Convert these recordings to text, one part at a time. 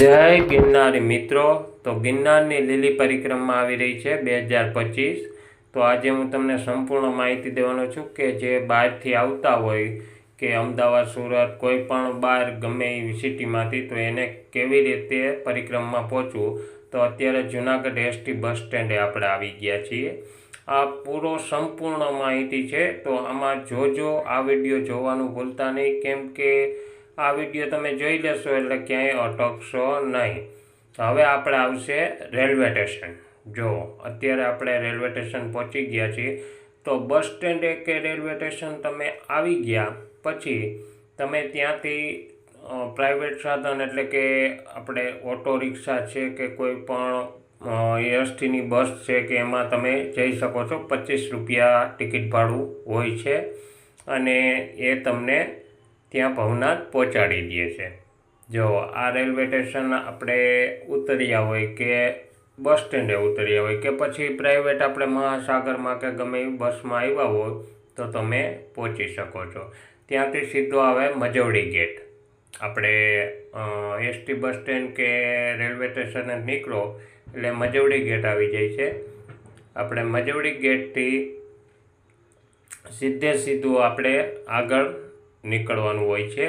જય ગિરનારી મિત્રો। તો ગિરનારની લીલી પરિક્રમા આવી રહી છે 2025। તો આજે હું તમને સંપૂર્ણ માહિતી દેવાનો છું કે જે બહારથી આવતા હોય કે અમદાવાદ, સુરત, કોઈ પણ બહાર ગમે એવી સિટીમાંથી, તો એને કેવી રીતે પરિક્રમામાં પહોંચવું। તો અત્યારે જૂનાગઢ એસટી બસ સ્ટેન્ડે આપણે આવી ગયા છીએ। આ પૂરો સંપૂર્ણ માહિતી છે, તો આમાં જોજો। આ વિડીયો જોવાનું ભૂલતા નહીં, કેમ કે આ વિડીયો તમે જોઈ લેશો એટલે ક્યાંય અટકશો નહીં। હવે આપણે આવશે રેલવે સ્ટેશન। જો અત્યારે આપણે રેલવે સ્ટેશન પહોંચી ગયા છીએ। તો બસ સ્ટેન્ડે કે રેલવે સ્ટેશન તમે આવી ગયા પછી તમે ત્યાંથી પ્રાઇવેટ સાધન એટલે કે આપણે ઓટો રિક્ષા છે કે કોઈ પણ એસટીની બસ છે કે એમાં તમે જઈ શકો છો। 25 રૂપિયા ટિકિટ ભાડું હોય છે અને એ તમને ત્યાં ભવનાથ પહોંચાડી દે છે। જો આ રેલવે સ્ટેશન આપણે ઉતર્યા હોય કે બસ સ્ટેન્ડે ઉતર્યા હોય કે પછી પ્રાઇવેટ આપણે મહાસાગરમાં કે ગમે એવી બસમાં આવ્યા હોય તો તમે પહોંચી શકો છો। ત્યાંથી સીધો આવે મજવડી ગેટ। આપણે એસટી બસ સ્ટેન્ડ કે રેલવે સ્ટેશને નીકળો એટલે મજવડી ગેટ આવી જાય છે। આપણે મજવડી ગેટથી સીધું આપણે આગળ નીકળવાનું હોય છે।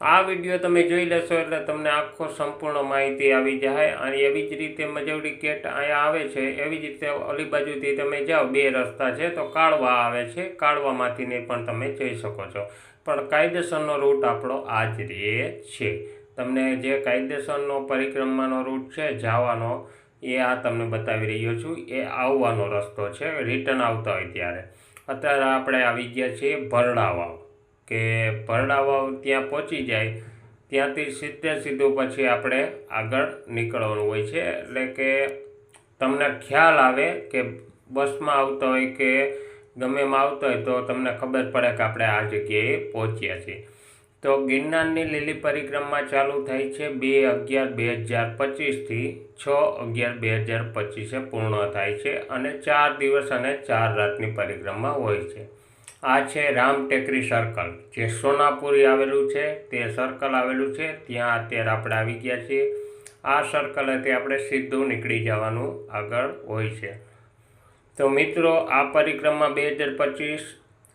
આ વિડીયો તમે જોઈ લેશો એટલે તમને આખો સંપૂર્ણ માહિતી આવી જાય। અને એવી જ રીતે મજવડી ગેટ અહીંયા આવે છે, એવી જ રીતે ઓલી બાજુથી તમે જાઓ, બે રસ્તા છે। તો કાળવા આવે છે, કાળવામાંથીને પણ તમે જઈ શકો છો, પણ કાયદેસરનો રૂટ આપણો આ જ રહે છે। તમને જે કાયદેસરનો પરિક્રમાનો રૂટ છે જવાનો, એ આ તમને બતાવી રહ્યો છું। એ આવવાનો રસ્તો છે, રિટર્ન આવતા હોય ત્યારે। અત્યારે આપણે આવી ગયા છીએ ભરડા વાવ કે ભરડા વાવ ત્યાં પહોંચી જાય ત્યાંથી સીધું પછી આપણે આગળ નીકળવાનું હોય છે। એટલે કે તમને ખ્યાલ આવે કે બસમાં આવતા હોય કે ગમે એમાં આવતા હોય તો તમને ખબર પડે કે આપણે આ જગ્યાએ પહોંચ્યા છીએ। તો ગિરનારની લીલી પરિક્રમા ચાલુ થાય છે 2/11/2025 6/11/2025 પૂર્ણ થાય છે અને 4 દિવસ અને 4 રાતની પરિક્રમા હોય છે। આ છે રામ ટેકરી સર્કલ, જે સોનાપુરી આવેલું છે તે સર્કલ આવેલું છે, ત્યાં અત્યારે આપણે આવી ગયા છીએ। આ સર્કલેથી આપણે સીધું નીકળી જવાનું આગળ હોય છે। તો મિત્રો, આ પરિક્રમા 2025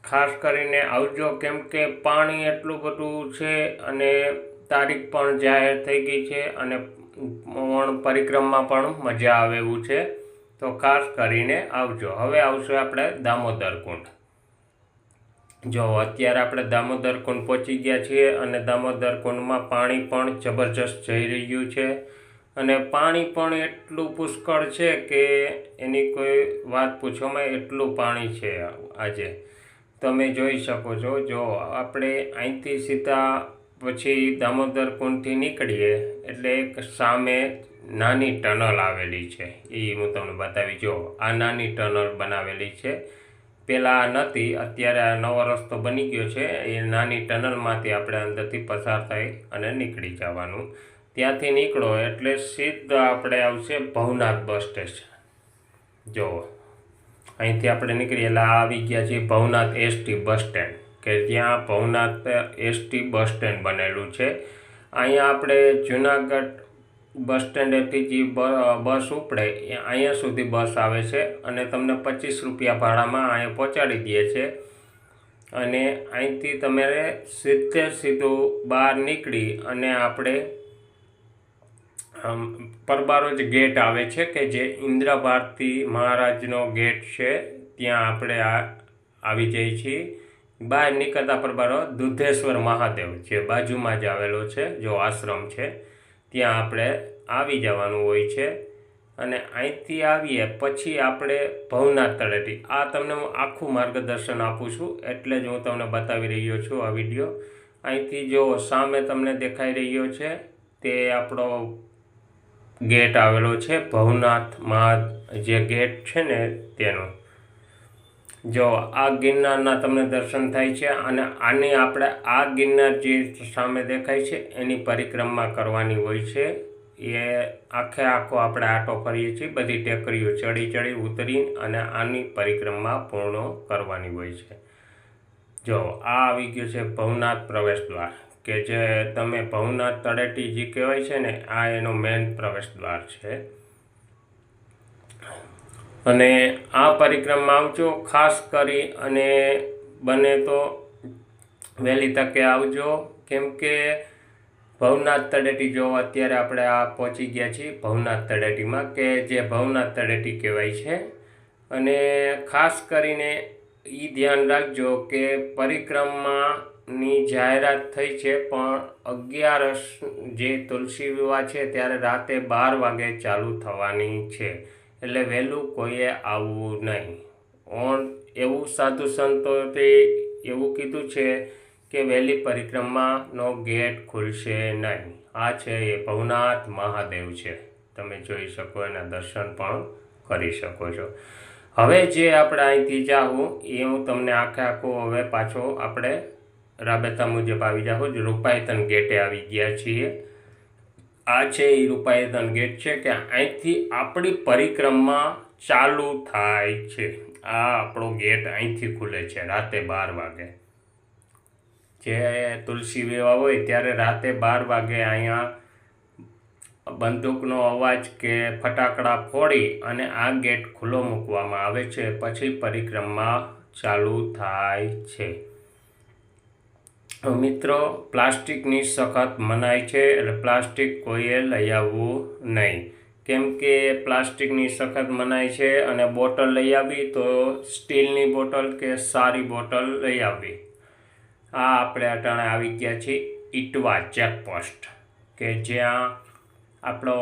ખાસ કરીને આવજો, કેમ કે પાણી એટલું બધું છે અને તારીખ પણ જાહેર થઈ ગઈ છે અને પરિક્રમા પણ મજા આવે એવું છે। તો ખાસ કરીને આવજો। હવે આવશે આપણે દામોદર કુંડ। જો અત્યારે આપણે દામોદર કુંડ પહોંચી ગયા છીએ અને દામોદર કુંડમાં પાણી પણ જબરજસ્ત જઈ રહ્યું છે અને પાણી પણ એટલું પુષ્કળ છે કે એની કોઈ વાત પૂછવામાં, એટલું પાણી છે આજે, તમે જોઈ શકો છો। જો આપણે અહીંથી સીધા પછી દામોદર કુંડથી નીકળીએ એટલે એક સામે નાની ટનલ આવેલી છે, એ હું તમને બતાવી। જો આ નાની ટનલ બનાવેલી છે, પહેલાં નથી, અત્યારે આ નવો રસ્તો બની ગયો છે। એ નાની ટનલમાંથી આપણે અંદરથી પસાર થઈ અને નીકળી જવાનું। ત્યાંથી નીકળો એટલે સીધા આપણે આવશે ભવનાથ બસ સ્ટેશન। જો અહીંથી આપણે નીકળીએ એટલે આવી ગયા છીએ ભવનાથ એસટી બસ સ્ટેન્ડ, કે ત્યાં ભવનાથ એસટી બસ સ્ટેન્ડ બનેલું છે। અહીંયા આપણે જૂનાગઢ બસ સ્ટેન્ડેથી જે બસ ઉપડે એ અહીંયા સુધી બસ આવે છે અને તમને 25 રૂપિયા ભાડામાં અહીંયા પહોંચાડી દે છે। અને અહીંથી તમારે સીધું બહાર નીકળી અને આપણે પરબારોજ ગેટ આવે છે કે જે ઇન્દ્ર ભારતી મહારાજનો ગેટ છે, ત્યાં આપણે આવી જઈએ છીએ। બહાર નીકળતા પરબારો દુધેશ્વર મહાદેવ જે બાજુમાં જ આવેલો છે, જો આશ્રમ છે, ત્યાં આપણે આવી જવાનું હોય છે। અને અહીંથી આવીએ પછી આપણે ભવનાથ તળેટી, આ તમને હું આખું માર્ગદર્શન આપું છું, એટલે જ હું તમને બતાવી રહ્યો છું આ વિડીયો। અહીંથી જો સામે તમને દેખાઈ રહ્યો છે તે આપણો ગેટ આવેલો છે, ભવનાથ જે ગેટ છે ને તેનો। જો આ ગિરનારના તમને દર્શન થાય છે અને આની આપણે આ ગિરનાર જે સામે દેખાય છે એની પરિક્રમા કરવાની હોય છે। એ આખો આપણે આટો ફરીએ છીએ, બધી ટેકરીઓ ચડી ઉતરી અને આની પરિક્રમા પૂર્ણ કરવાની હોય છે। જો આ આવી ગયું છે ભવનાથ પ્રવેશ દ્વાર, કે જે તમે ભવનાથ તળેટી જે કહેવાય છે ને, આ એનો મેન પ્રવેશ દ્વાર છે. અને આ પરિક્રમા આવજો, ખાસ કરી અને બને તો વહેલી તકે આવજો, કેમ કે ભવનાથ તળેટી જો અત્યારે આપણે આ પહોંચી ગયા છીએ ભવનાથ તળેટીમાં, કે જે ભવનાથ તળેટી કહેવાય છે. અને ખાસ કરીને એ ધ્યાન રાખજો કે પરિક્રમાની જાહેરાત થઈ છે, પણ 11 જે તુલસી વિવાહ છે ત્યારે રાતે 12 વાગે ચાલુ થવાની છે, એટલે વહેલું કોઈએ આવવું નહીં. એવું સાધુ સંતોએ એવું કીધું છે કે વહેલી પરિક્રમાનો ગેટ ખુલશે નહીં. આ છે એ ભવનાથ મહાદેવ છે, તમે જોઈ શકો, એના દર્શન પણ કરી શકો છો. હવે જે આપણે અહીંથી જાવું એ હું તમને આખું હવે પાછો આપણે રાબેતા મુજબ આવી જાઉં. રૂપાયતન ગેટે આવી ગયા છીએ. આ છે એ રૂપાયતન ગેટ છે કે અહીંથી આપણી પરિક્રમા ચાલુ થાય છે. આ આપણો ગેટ અહીંથી ખુલે છે રાતે 12 વાગે. જે તુલસી વિવાહ હોય ત્યારે રાતે 12 વાગે અહીંયા બંદૂકનો અવાજ કે ફટાકડા ફોડી અને આ ગેટ ખુલ્લો મૂકવામાં આવે છે. પછી પરિક્રમા ચાલુ થાય છે. મિત્રો, પ્લાસ્ટિકની સખત મનાઈ છે, એટલે પ્લાસ્ટિક કોઈએ લઈ આવવું નહીં, કેમ કે પ્લાસ્ટિકની સખત મનાઈ છે. અને બોટલ લઈ આવી તો સ્ટીલની બોટલ કે સારી બોટલ લઈ આવવી. આ આપણે અટાણે આવી ગયા છીએ ઇટવા ચેકપોસ્ટ, કે જ્યાં આપણો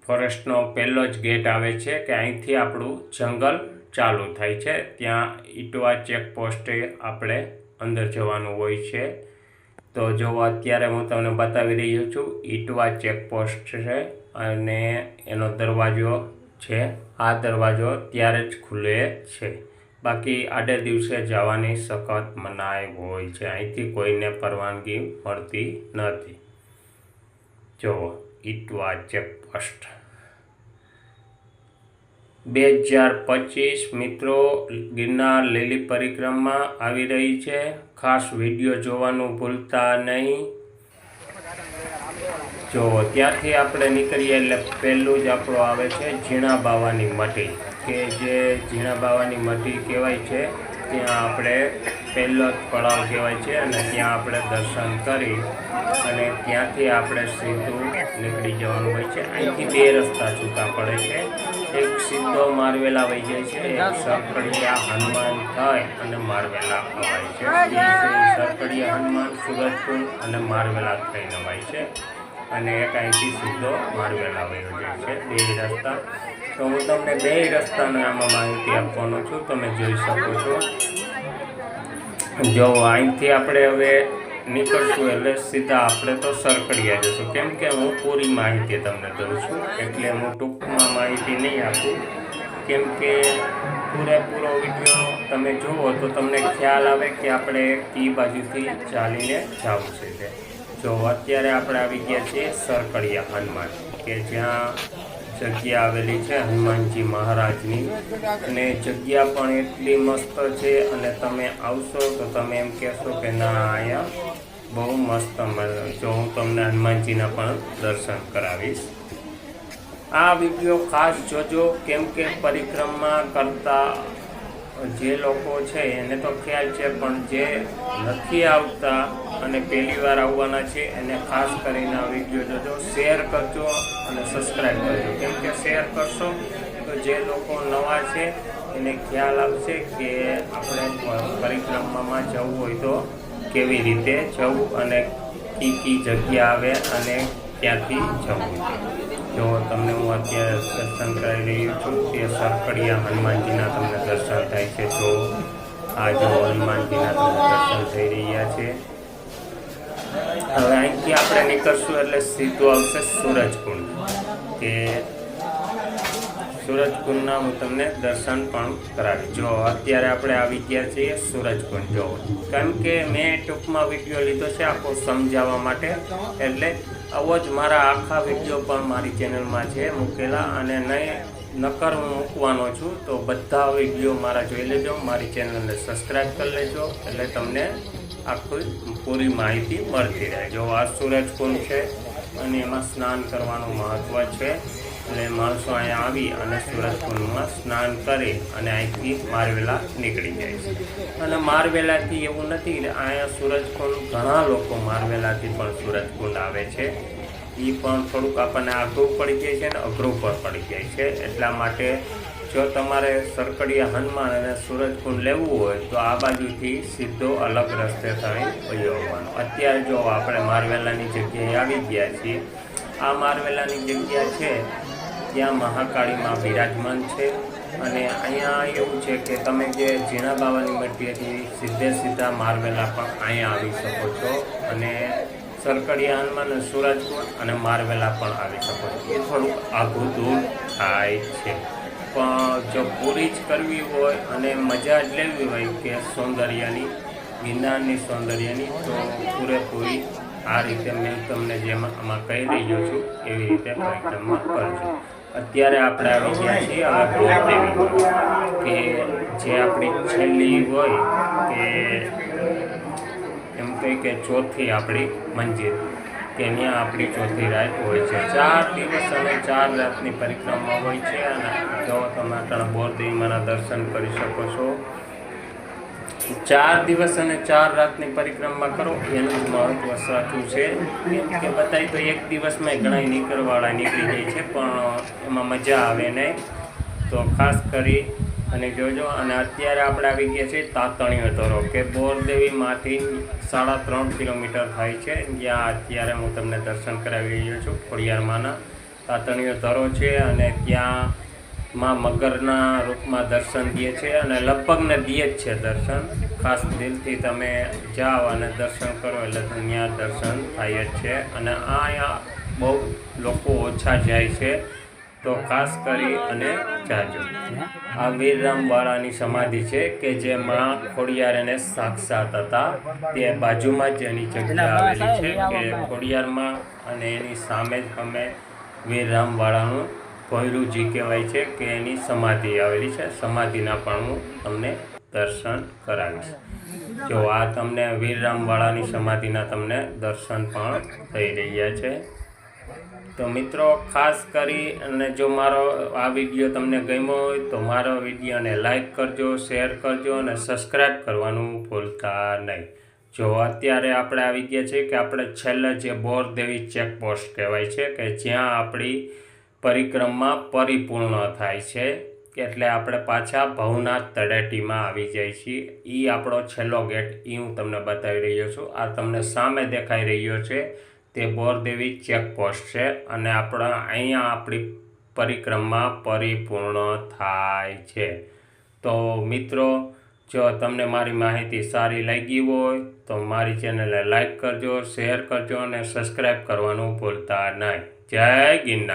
ફોરેસ્ટનો પહેલો જ ગેટ આવે છે, કે અહીંથી આપણું જંગલ ચાલુ થાય છે. ત્યાં ઇટવા ચેકપોસ્ટે આપણે અંદર જવાનું હોય છે. તો જો અત્યારે હું તમને બતાવી રહ્યો છું, ઇટવા ચેકપોસ્ટ છે અને એનો દરવાજો છે. આ દરવાજો ત્યારે જ ખુલે છે, બાકી આડે દિવસે જવાની સખત મનાઈ હોય છે. અહીંથી કોઈને પરવાનગી મળતી નથી. જુઓ, ઇટવા ચેકપોસ્ટ 2025 મિત્રો, ગિરનાર લીલી પરિક્રમા આવી રહી છે. ખાસ વિડીયો જોવાનું ભૂલતા નહીં. જો ત્યાંથી આપણે નીકળીએ એટલે પહેલું જ આપણો આવે છે ઝીણા બાવાની મઢી, કે જે ઝીણા બાવાની મઢી કહેવાય છે. ત્યાં આપણે પહેલો જ પડાવ કહેવાય છે, અને ત્યાં આપણે દર્શન કરી અને ત્યાંથી આપણે સીધું નીકળી જવાનું હોય છે. અહીંથી 2 રસ્તા છૂટા પડે છે. એક સીધો મારવેલા વહી જાય છે, એક સરકડિયા હનુમાન થાય અને મારવેલા ખવાય છે. સરકડિયા હનુમાન સુરજકુંડ અને મારવેલા થઈને નવાય છે, અને એક અહીંથી સીધો મારવેલા વહી જાય છે. 2 રસ્તા. તો હું તમને 2 રસ્તાની આમાં માહિતી આપવાનો છું, તમે જોઈ શકો છો. જો અહીંથી આપણે હવે નીકળશું એટલે સીધા આપણે તો સરકડિયા જશું, કેમ કે હું પૂરી માહિતી તમને દઉં છું, એટલે હું ટૂંકમાં માહિતી નહીં આપું, કેમ કે પૂરેપૂરો વિડીયો તમે જુઓ તો તમને ખ્યાલ આવે કે આપણે કઈ બાજુથી ચાલીને જવું છે. જો અત્યારે આપણે આવી ગયા છીએ સરકડિયા હનુમાન, કે જ્યાં જગ્યા આવેલી છે હનુમાનજી મહારાજની, અને જગ્યા પણ એટલી મસ્ત છે. અને તમે આવશો તો તમે એમ કહેશો કે ના, અહીંયા બહુ મસ્ત. જો હું તમને હનુમાનજીના પણ દર્શન કરાવીશ. આ વિડીયો ખાસ જોજો, કેમ કે પરિક્રમા કરતા જે લોકો છે એને તો ખ્યાલ છે, પણ જે નથી આવતા અને પહેલી વાર આવવાના છે એને ખાસ કરીને આ વિડીયો જોજો, શેર કરજો અને સબસ્ક્રાઈબ કરજો, કેમ કે શેર કરશો તો જે લોકો નવા છે એને ખ્યાલ આવશે કે આપણે પરિક્રમામાં જવું હોય તો કેવી રીતે જવું અને કઈ જગ્યા આવે અને ક્યાંથી જવું. જો તમને હું અત્યારે દર્શન કરાવી રહ્યો છું, તે સરકડિયા હનુમાનજીના તમને દર્શન થાય છે. જો આ જો હનુમાનજીના તમને દર્શન થઈ રહ્યા છે. હવે અહીંથી આપણે નીકળશું એટલે સીધું આવશે સૂરજકુંડ, કે સૂરજકુંડના હું તમને દર્શન પણ કરાવી. જો અત્યારે આપણે આવી ગયા છીએ સૂરજકુંડ. જો કેમ કે મેં ટૂંકમાં વિડીયો લીધો છે આખો સમજાવવા માટે, એટલે આવો જ મારા આખા વિડીયો પણ મારી ચેનલમાં છે મૂકેલા, અને નકર હું મૂકવાનો છું. તો બધા વિડીયો મારા જોઈ લેજો, મારી ચેનલને સબસ્ક્રાઈબ કરી લેજો, એટલે તમને આખી પૂરી માહિતી મળતી રહે. જો આ સૂરજકુંડ છે અને એમાં સ્નાન કરવાનું મહત્ત્વ છે. એટલે માણસો અહીંયા આવી અને સૂરજકુંડમાં સ્નાન કરી અને અહીંથી મારવેલા નીકળી જાય છે. અને મારવેલાથી એવું નથી, અહીંયા સૂરજકુંડ ઘણા લોકો મારવેલાથી પણ સૂરજકુંડ આવે છે. એ પણ થોડુંક આપણને આઘું પડી જાય છે અને અઘરું પણ પડી જાય છે. એટલા માટે જો તમારે સરકડિયા હનુમાન અને સૂરજકુંડ લેવું હોય તો આ બાજુથી સીધો અલગ રસ્તે થઈ આવવાનો. અત્યારે જો આપણે મારવેલાની જગ્યાએ આવી ગયા છીએ. આ મારવેલાની જગ્યા છે ત્યાં મહાકાળીમાં બિરાજમાન છે. અને અહીંયા એવું છે કે તમે જે ઝીણા બાવાની મઢીએથી સીધા મારવેલા પણ અહીંયા આવી શકો છો. અને સરકડિયા હનુમાન અને સૂરજકુંડ અને મારવેલા પણ આવી શકો છો. એ થોડુંક આઘું દૂર થાય છે. પણ જો પૂરી જ કરવી હોય અને મજા જ લેવી હોય કે સૌંદર્યની, ગિરનારની સૌંદર્યની, તો પૂરેપૂરી આ રીતે મેં તમને જેમાં આમાં કહી રહ્યો છું એવી રીતે પરિક્રમા કરજો. અત્યારે આપણે આવી ગયા છીએ હવે બોરદેવી, કે જે આપણી છેલ્લી હોય કે એમ કહી કે ચોથી આપણી મંજિલ, કે ત્યાં આપણી ચોથી રાત હોય છે. 4 દિવસ અને 4 રાતની પરિક્રમા હોય છે. અને જો તમે ત્રણ બોરદેવીમાંના દર્શન કરી શકો છો. 4 દિવસ અને 4 રાતની પરિક્રમા કરો એનું જ મહત્ત્વ સાચું છે. કેમ કે બતાવી તો એક દિવસમાં ઘણા નીકળવાળા નીકળી જાય છે, પણ એમાં મજા આવે નહીં. તો ખાસ કરી અને જોજો. અને અત્યારે આપણે આવી ગયા છીએ તાતણીયો ધરો, કે બોરદેવીમાંથી 3.5 કિલોમીટર થાય છે. જ્યાં અત્યારે હું તમને દર્શન કરાવી રહ્યો છું. ખોડિયારમાંના તાતણીયો ધરો છે અને ત્યાં માં મગરના રૂપમાં દર્શન દે છે. અને લગભગને દે જ છે દર્શન. ખાસ દિલથી તમે જાઓ અને દર્શન કરો એટલે ત્યાં દર્શન થાય જ છે. અને અહીંયા બહુ લોકો ઓછા જાય છે, તો ખાસ કરી અને જાજો. આ વીરરામવાળાની સમાધિ છે કે જે માં ખોડિયાર એને સાક્ષાત હતા. તે બાજુમાં જ એની જગ્યા આવેલી છે કે ખોડિયારમાં, અને એની સામે જ અમે વીરરામવાળાનું ભોયરુજી કહેવાય છે કે એની સમાધિ આવેલી છે. સમાધિના પણ હું તમને દર્શન કરાવીશ. જો આ તમને વીરરામવાળાની સમાધિના તમને દર્શન પણ થઈ રહ્યા છે. તો મિત્રો ખાસ કરી અને જો મારો આ વિડીયો તમને ગમ્યો હોય તો મારો વિડીયોને લાઈક કરજો, શેર કરજો અને સબસ્ક્રાઈબ કરવાનું ભૂલતા નહીં. જો અત્યારે આપણે આવી ગયા છીએ કે આપણે છેલ્લે જે બોરદેવી ચેકપોસ્ટ કહેવાય છે કે જ્યાં આપણી પરિક્રમા પરિપૂર્ણ થાય છે, એટલે આપણે પાછા ભવનાથ તળેટીમાં આવી જાય છીએ. એ આપણો છેલ્લો ગેટ એ હું તમને બતાવી રહ્યો છું. આ તમને સામે દેખાઈ રહ્યો છે તે બોરદેવી ચેકપોસ્ટ છે. અને અહીંયા આપણી પરિક્રમા પરિપૂર્ણ થાય છે. તો મિત્રો, જો તમને મારી માહિતી સારી લાગી હોય તો મારી ચેનલને લાઈક કરજો, શેર કરજો અને સબસ્ક્રાઈબ કરવાનું ભૂલતા નહીં. જય ગિરનાર.